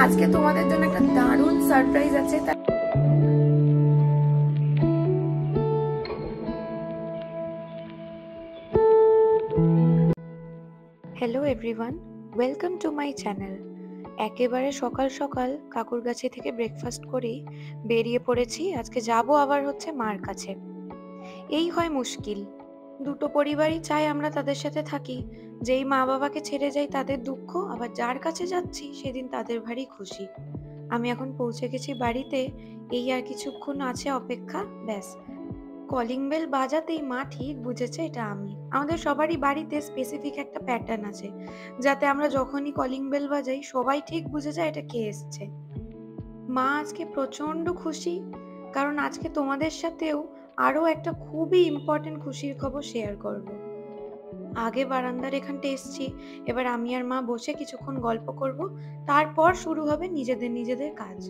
আজকে তোমাদের জন্য একটা দারুণ সারপ্রাইজ আছে। Hello everyone, welcome to my channel. একেবারে সকাল সকাল কাকুর কাছে থেকে ব্রেকফাস্ট করেই বেরিয়ে পড়েছি। আজকে যাব আবার হচ্ছে মার কাছে। এই হয় মুশকিল, দুটো পরিবারই চাই আমরা তাদের সাথে থাকি। যেই মা বাবাকে ছেড়ে যাই তাদের দুঃখ, আবার যার কাছে যাচ্ছি সেদিন তাদের ভারী খুশি। আমি এখন পৌঁছে গেছি বাড়িতে, এই আর কিছুক্ষণ আছে অপেক্ষা, ব্যাস। কলিং বেল বাজাতেই মা ঠিক বুঝেছে এটা আমি। আমাদের সবারই বাড়িতে স্পেসিফিক একটা প্যাটার্ন আছে, যাতে আমরা যখনই কলিং বেল বাজাই সবাই ঠিক বুঝে যায় এটা কে এসছে। মা আজকে প্রচন্ড খুশি, কারণ আজকে তোমাদের সাথেও আরো একটা খুবই ইম্পর্টেন্ট খুশির খবর শেয়ার করব। আগে বারান্দার এখানটা এসছি, এবার আমি আর মা বসে কিছুক্ষণ গল্প করব, তারপর শুরু হবে নিজেদের কাজ।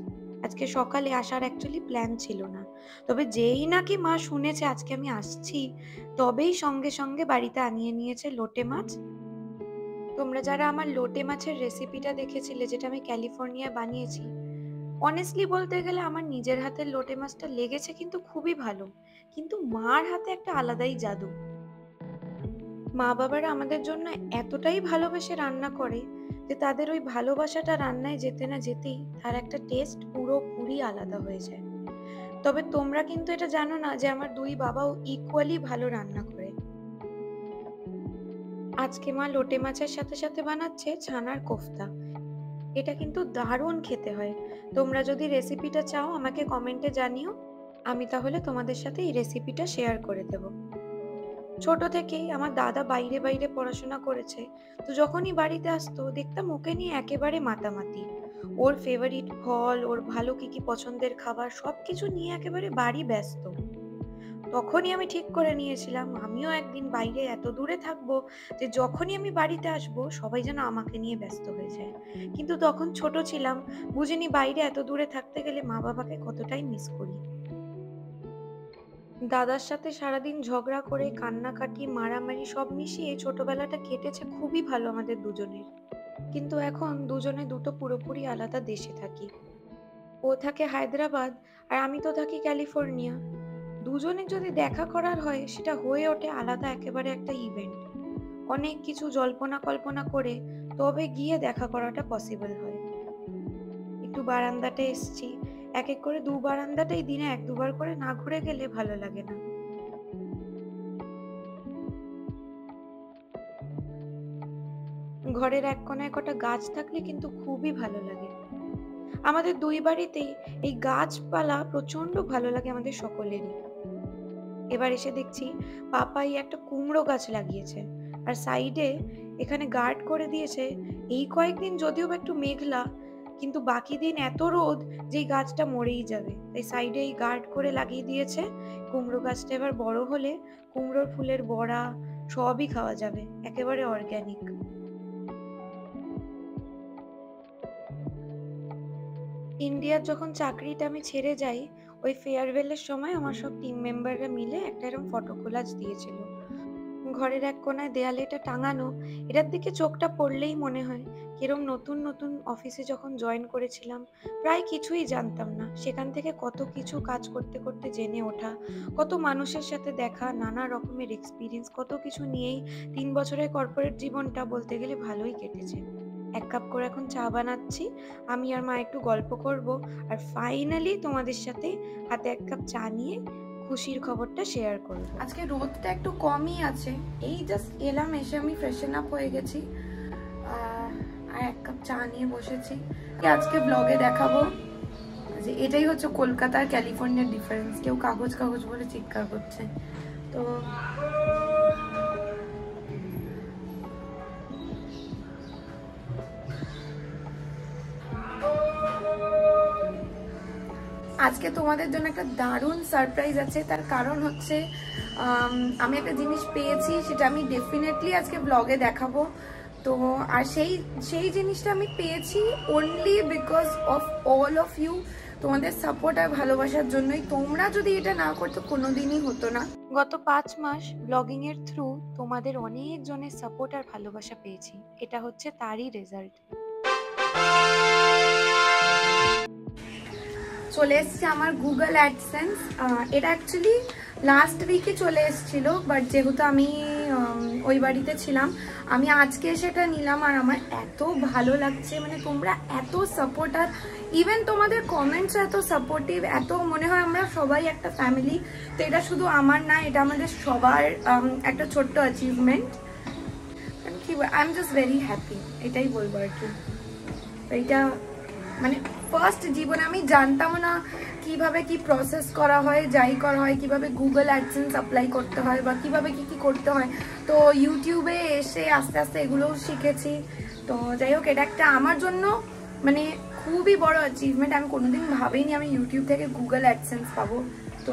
আজকে সকালে আসার অ্যাকচুয়ালি প্ল্যান ছিল না, তবে যেই নাকি মা শুনেছে আজকে আমি আসছি, তবেই সঙ্গে সঙ্গে বাড়িতে আনিয়ে নিয়েছে লোটে মাছ। তোমরা যারা আমার লোটে মাছের রেসিপিটা দেখেছিলে, যেটা আমি ক্যালিফোর্নিয়া বানিয়েছি, অনেস্টলি বলতে গেলে আমার নিজের হাতের লোটে মাছটা লেগেছে কিন্তু খুবই ভালো, কিন্তু মার হাতে একটা আলাদাই জাদু। মা বাবারা আমাদের জন্য এতটাই ভালোবেসে রান্না করে যে তাদের ওই ভালোবাসাটা রান্নায় যেতে না যেতেই তার একটা টেস্ট পুরোপুরি আলাদা হয়ে যায়। তবে তোমরা কিন্তু এটা জানো না যে আমার দুই বাবাও ইকুয়ালি ভালো রান্না করে। আজকে মা লোটে মাছের সাথে সাথে বানাচ্ছে ছানার কোফতা। এটা কিন্তু দারুণ খেতে হয়। তোমরা যদি রেসিপিটা চাও আমাকে কমেন্টে জানিও, আমি তাহলে তোমাদের সাথে এই রেসিপিটা শেয়ার করে দেবো। ছোট থেকেই আমার দাদা বাইরে বাইরে পড়াশোনা করেছে, তো যখনই বাড়িতে আসতো দেখতাম ওকে নিয়ে একেবারে মাতামাতি। ওর ফেভারিট ফল, ওর ভালো কি কি পছন্দের খাবার, সবকিছু নিয়ে একেবারে বাড়ি ব্যস্ত। তখনই আমি ঠিক করে নিয়েছিলাম আমিও একদিন বাইরে এত দূরে থাকবো যে যখনই আমি বাড়িতে আসবো সবাই যেন আমাকে নিয়ে ব্যস্ত হয়ে যায়। কিন্তু তখন ছোট ছিলাম, বুঝিনি বাইরে এত দূরে থাকতে গেলে মা বাবাকে কতটাই মিস করি। দাদার সাথে সারাদিন ঝগড়া করে কান্নাকাটি মারামারি সব মিশিয়ে ছোটবেলাটা কেটেছে খুবই ভালো আমাদের দুজনের। কিন্তু এখন দুজনে দুটো পুরোপুরি আলাদা দেশে থাকি। ও থাকে হায়দ্রাবাদ আর আমি তো থাকি ক্যালিফোর্নিয়া। দুজনের যদি দেখা করার হয় সেটা হয়ে ওঠে আলাদা একেবারে একটা ইভেন্ট। অনেক কিছু জল্পনা কল্পনা করে তবে গিয়ে দেখা করাটা পসিবল হয়। একটু বারান্দাতে এসছি, এক এক করে দু বারান্দাটাই দিনে এক দুবার করে না ঘুরে গেলে ভালো লাগে না। ঘরের এক কোনায় কটা গাছ থাকলে কিন্তু খুবই ভালো লাগে। আমাদের দুই বাড়িতেই এই গাছপালা প্রচন্ড ভালো লাগে আমাদের সকলেরই। এবার এসে দেখছি পাপাই একটা কুমড়ো গাছ লাগিয়েছে, আর সাইডে এখানে গার্ড করে দিয়েছে। এই কয়েকদিন যদিও বা একটু মেঘলা, কিন্তু বাকি দিন এত রোদ যে গাছটা মরেই যাবে, তাই সাইডে এই গার্ড করে লাগিয়ে দিয়েছে। কুমড়ো গাছটা এবার বড় হলে কুমড়োর ফুলের বড়া সবই খাওয়া যাবে, একেবারে অর্গ্যানিক। ইন্ডিয়ার যখন চাকরিটা আমি ছেড়ে যাই, ওই ফেয়ারওয়েলের সময় আমার সব টিম মেম্বাররা মিলে একটা এরকম ফটো কোলাজ দিয়েছিল। ঘরের এক কোনায় দেয়ালে এটা টাঙানো। এটার দিকে চোখটা পড়লেই মনে হয় কিরম নতুন নতুন অফিসে যখন জয়েন করেছিলাম, প্রায় কিছুই জানতাম না, সেখান থেকে কত কিছু কাজ করতে করতে জেনে ওঠা, কত মানুষের সাথে দেখা, নানা রকমের এক্সপিরিয়েন্স, কত কিছু নিয়েই 3 বছরের কর্পোরেট জীবনটা বলতে গেলে ভালোই কেটেছে। এক কাপ করে এখন চা বানাচ্ছি, আমি আর মা একটু গল্প করব, আর ফাইনালি তোমাদের সাথে হাতে এক কাপ চা নিয়ে খুশির খবরটা শেয়ার করব। আজকে রোদটা একটু কমই আছে, এই জাস্ট এলাম, এসে আমি ফ্রেশন আপ হয়ে গেছি আর এক কাপ চা নিয়ে বসেছি। আজকে ব্লগে দেখাবো যে এটাই হচ্ছে কলকাতার ক্যালিফোর্নিয়ার ডিফারেন্স। কেউ কাগজ কাগজ বলে চিৎকার করছে। তো আজকে তোমাদের জন্য একটা দারুণ সারপ্রাইজ আছে। তার কারণ হচ্ছে আমি একটা জিনিস পেয়েছি, সেটা আমি ডেফিনেটলি আজকে ব্লগে দেখাবো। তো আর সেই জিনিসটা আমি পেয়েছি only because of all of you. তোমাদের সাপোর্ট আর ভালোবাসার জন্যই। তোমরা যদি এটা না করতো কোনোদিনই হতো না। গত 5 মাস ব্লগিং এর থ্রু তোমাদের অনেক জনের সাপোর্ট আর ভালোবাসা পেয়েছি, এটা হচ্ছে তারই রেজাল্ট। চলে এসছে আমার গুগল অ্যাডসেন্স। এটা অ্যাকচুয়ালি লাস্ট উইকে চলে এসেছিল, বাট যেহেতু আমি ওই বাড়িতে ছিলাম, আমি আজকে সেটা নিলাম। আর আমার এত ভালো লাগছে, মানে তোমরা এত সাপোর্ট, আর ইভেন তোমাদের কমেন্টস এত সাপোর্টিভ, এত মনে হয় আমরা সবাই একটা ফ্যামিলি। তো এটা শুধু আমার না, এটা আমাদের সবার একটা ছোট্ট অ্যাচিভমেন্ট। কি I am just very happy, এটাই বলবো আর কি। এইটা মানে ফার্স্ট জীবনে আমি জানতাম না কিভাবে কি প্রসেস করা হয়, যাই করা হয়, কিভাবে গুগল অ্যাডসেন্স অ্যাপ্লাই করতে হয় বা কিভাবে কি কি করতে হয়। তো ইউটিউবে এসে আস্তে আস্তে এগুলোও শিখেছি। তো যাই হোক, এটা একটা আমার জন্য মানে খুবই বড় অ্যাচিভমেন্ট। আমি কোনোদিন ভাবিনি আমি ইউটিউব থেকে গুগল অ্যাডসেন্স পাবো। তো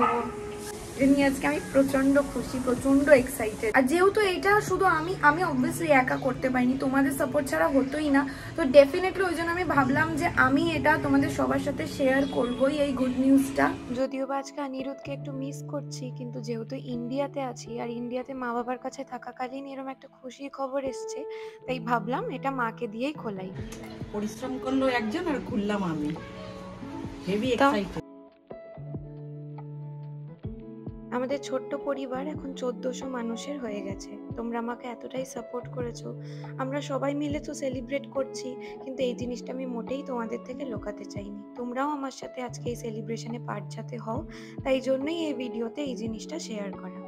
এটা নিয়ে আজকে আমি প্রচন্ড খুশি, প্রচন্ড এক্সাইটেড। আর যেহেতু এটা শুধু আমি অবভিয়াসলি একা করতে পারিনি, তোমাদের সাপোর্ট ছাড়া হতোই না। তো ডেফিনেটলি ওই জন্য আমি ভাবলাম যে আমি এটা তোমাদের সবার সাথে শেয়ার করবোই, এই গুড নিউজটা। যদিও বা আজকে অনিরুদ্ধকে একটু মিস করছি, কিন্তু যেহেতু ইন্ডিয়াতে আছি আর ইন্ডিয়াতে মা বাবার কাছে থাকাকালীন এরকম একটা খুশির খবর এসছে, তাই ভাবলাম এটা মাকে দিয়েই খোলাই। পরিশ্রম করলো একজন আর খুললাম আমি, হেভি এক্সাইটেড। আমাদের ছোট্ট পরিবার এখন 1400 মানুষের হয়ে গেছে। তোমরা আমাকে এতটাই সাপোর্ট করেছো, আমরা সবাই মিলে তো সেলিব্রেট করছি, কিন্তু এই জিনিসটা আমি মোটেই তোমাদের থেকে লুকাতে চাইনি। তোমরাও আমার সাথে আজকে এই সেলিব্রেশনে পার্ট যাতে হও, তাই জন্যই এই ভিডিওতে এই জিনিসটা শেয়ার করা।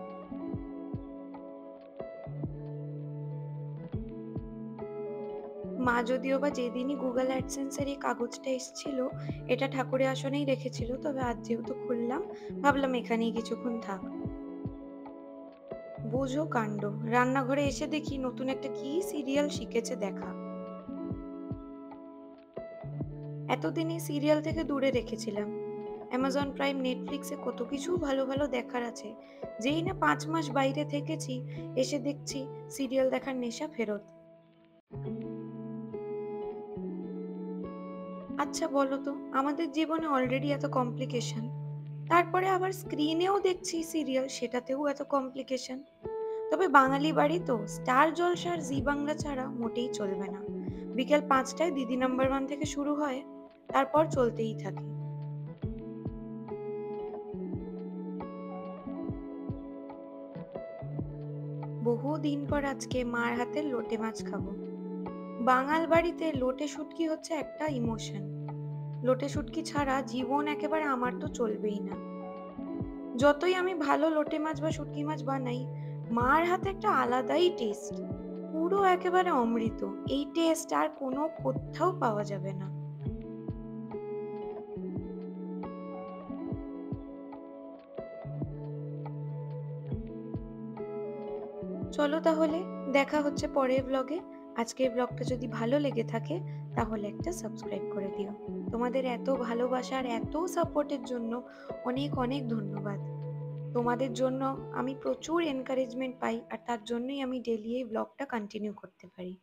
মা যদিও বা যেদিনই গুগল অ্যাডসেন্সের এই কাগজটা এসেছিল এটা ঠাকুরের আসনেই রেখেছিল, তবে আজ যেহেতু খুললাম ভাবলাম এখানেই কিছুক্ষণ থাক। বোঝো কাণ্ড, রান্নাঘরে এসে দেখি নতুন একটা কি সিরিয়াল শিখেছে দেখা। এতদিন এই সিরিয়াল থেকে দূরে রেখেছিলাম। অ্যামাজন প্রাইম, নেটফ্লিক্সে কত কিছু ভালো ভালো দেখার আছে। যেই না 5 মাস বাইরে থেকেছি, এসে দেখছি সিরিয়াল দেখার নেশা ফেরত। আচ্ছা বলো তো, আমাদের জীবনে অলরেডি এত কমপ্লিকেশন, তারপরে আবার স্ক্রিনেও দেখছি সিরিয়াল, সেটাতেও এত কমপ্লিকেশন। তবে বাঙালি বাড়ি তো, স্টার জলসা আর জি বাংলা ছাড়া মোটেই চলবে না। বিকেল 5টায় দিদি নাম্বার 1 থেকে শুরু হয়, তারপর চলতেই থাকে। বহুদিন পর আজকে মার হাতের লোটে মাছ খাবো। বাঙাল বাড়িতে লোটে শুটকি হচ্ছে একটা ইমোশন। লোটে শুটকি ছাড়া জীবন একেবারে আমার তো চলবেই না। যতই আমি ভালো লোটে মাছ বা শুটকি মাছ বানাই, মার হাতে একটা আলাদাই টেস্ট, পুরো একেবারে অমৃত। এই টেস্ট আর কোনো কোথাও পাওয়া যাবে না। চলো তাহলে, দেখা হচ্ছে পরের ব্লগে। আজকের ব্লগটা যদি ভালো লেগে থাকে তাহলে একটা সাবস্ক্রাইব করে দিও। তোমাদের এত ভালোবাসা আর এত সাপোর্টের জন্য অনেক অনেক ধন্যবাদ। তোমাদের জন্য আমি প্রচুর এনকারেজমেন্ট পাই, আর তার জন্যই আমি ডেইলি এই ব্লগটা কন্টিনিউ করতে পারি।